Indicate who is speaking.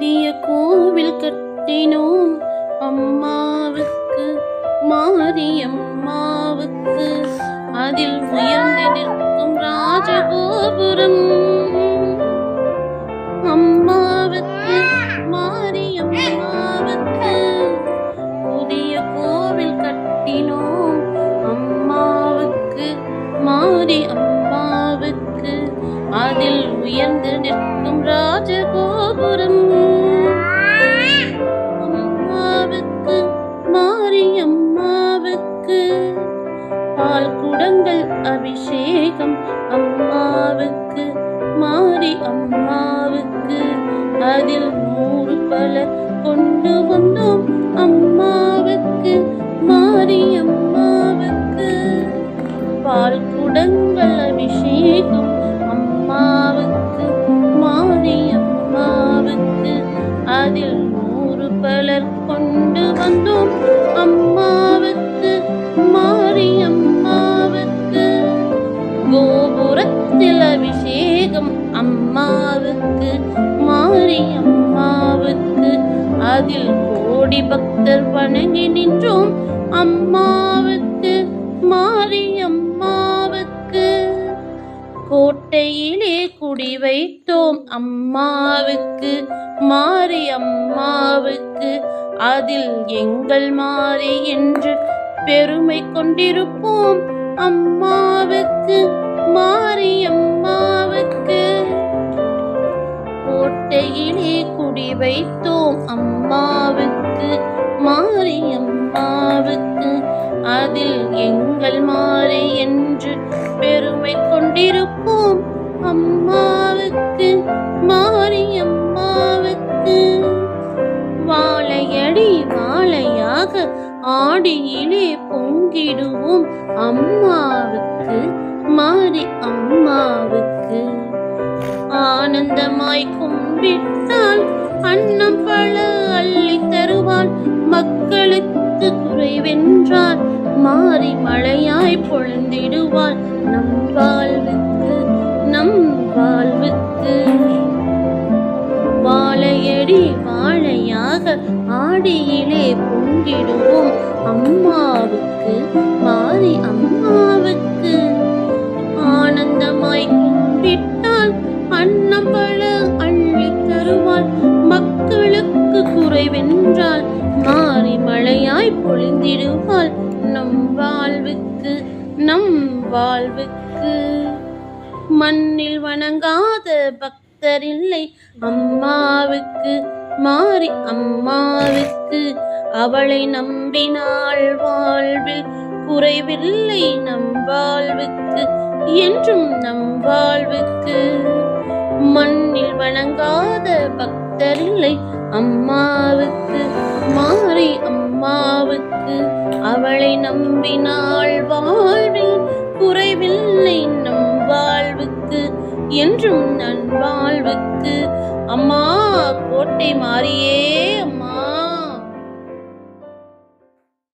Speaker 1: புதிய கோவில் கட்டினோம் அம்மாவுக்கு, மாரியம்மாவுக்கு. அதில் உயர்ந்து நிற்கும் ராஜகோபுரம் அம்மாவுக்கு, மாரியம்மாவுக்கு. புதிய கோவில் கட்டினோம் அம்மாவுக்கு, மாரியம்மாவுக்கு. அதில் உயர்ந்து நிற்கும் ராஜகோபுரம் அம்மாவுக்கு, மாரியம்மாவுக்கு. பால் குடங்கள் அபிஷேகம் அம்மாவுக்கு, மாரி அம்மாவுக்கு. அதில் 100 பலர் கொண்டு வந்தோம் அம்மாவுக்கு, மாரியம்மாவுக்கு. பால் குடங்கள் அபிஷேகம் அம்மாவுக்கு, மாரியம்மாவுக்கு. அதில் 100 பலர் கொண்டு வந்தோம் அம்மாவுக்கு, மாரியம்மாவுக்கு. கோபுரத்தில் அபிஷேகம் அம்மாவுக்கு, மாரியம்மாவுக்கு. அதில் கோடி பக்தர் வணங்கி நின்றோம் அம்மாவுக்கு, மாரியம்மாவுக்கு. கோட்டையிலே குடி வைத்தோம் அம்மாவுக்கு, மாரியம்மாவுக்கு. அதில் எங்கள் மாரி என்று பெருமை கொண்டிருப்போம் அம்மாவுக்கு, மாரியம்மாவுக்கு. கோட்டையிலே குடி வைத்தோம் அம்மாவுக்கு, மாரியம்மாவுக்கு. அதில் எங்கள் மாரி என்று பெருமை கொண்டிருப்போம் அம்மாவுக்கு, மாரியம்மாவுக்கு. வாழையடி வாழையாக ஆடியிலே பொங்கிடுவோம் அம்மாவுக்கு, மாரி அம்மாவுக்கு. ஆனந்தமாய் கும்பிட்டால் அன்னம் பல அள்ளி தருவாள், மக்களுக்கு குறைவென்றால் மாறி மழையாய் பொழிந்திடுவாள் நம் வாழ்வுக்கு, நம் வாழ்வுக்கு. வாழையடி வாழையாக ஆடியிலே பொங்கிடுவோம் அம்மாவுக்கு, மாரி அம்மாவுக்கு. ஆனந்தமாய் கும்பிட்டால் அன்னம் பல அள்ளி தருவாள், மக்களுக்கு குறைவென்றால் மாறி மழையாய் பொழிந்திடுவாள் நம் வாழ்வுக்கு, நம் வாழ்வுக்கு. மண்ணில் வணங்காத பக்தரில்லை அம்மாவுக்கு, மாரி அம்மாவுக்கு. அவளை நம்பினாள் வாழ்வில் குறைவில்லை நம் வாழ்வுக்கு, என்றும் நம் வாழ்வுக்கு. மண்ணில் வணங்காத பக்தரில்லை அம்மாவுக்கு, மாரி அம்மாவுக்கு. அவளை நம்பினாள் வாழ்வில் குறைவில்லை நம் வாழ்வுக்கு, என்றும் நன் வாழ்வுக்கு. அம்மா கோட்டை மாரியே அம்மா.